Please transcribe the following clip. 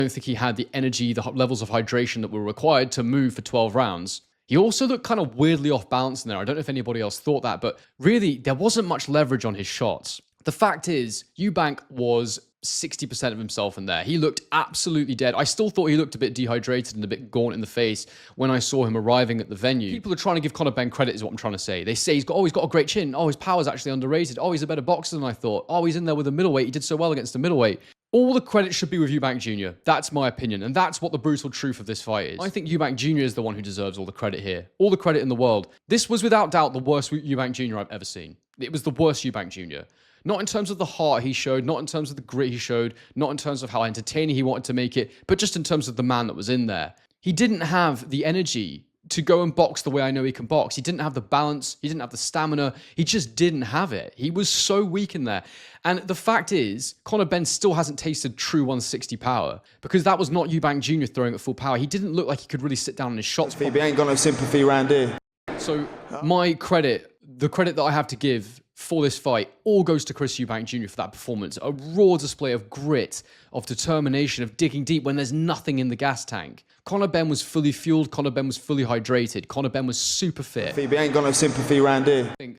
don't think he had the energy, the levels of hydration that were required to move for 12 rounds. He also looked kind of weirdly off balance in there. I don't know if anybody else thought that, but really, there wasn't much leverage on his shots. The fact is, Eubank was 60% of himself in there. He looked absolutely dead. I still thought he looked a bit dehydrated and a bit gaunt in the face when I saw him arriving at the venue. People are trying to give Conor Benn credit is what I'm trying to say. They say he's got a great chin. Oh, his power's actually underrated. Oh, he's a better boxer than I thought. Oh, he's in there with a middleweight. He did so well against the middleweight. All the credit should be with Eubank Jr. That's my opinion, and that's what the brutal truth of this fight is. I think Eubank Jr. is the one who deserves all the credit here. All the credit in the world. This was without doubt the worst Eubank Jr. I've ever seen. It was the worst Eubank Jr. Not in terms of the heart he showed, not in terms of the grit he showed, not in terms of how entertaining he wanted to make it, but just in terms of the man that was in there. He didn't have the energy to go and box the way I know he can box. He didn't have the balance. He didn't have the stamina. He just didn't have it. He was so weak in there. And the fact is, Conor Benn still hasn't tasted true 160 power because that was not Eubank Jr. throwing at full power. He didn't look like he could really sit down on his shots. Phoebe ain't got no sympathy around here. So my credit, the credit that I have to give for this fight all goes to Chris Eubank Jr. for that performance. A raw display of grit, of determination, of digging deep when there's nothing in the gas tank. Conor Benn was fully fueled. Conor Benn was fully hydrated. Conor Benn was super fit. Phoebe ain't got no sympathy around here. I think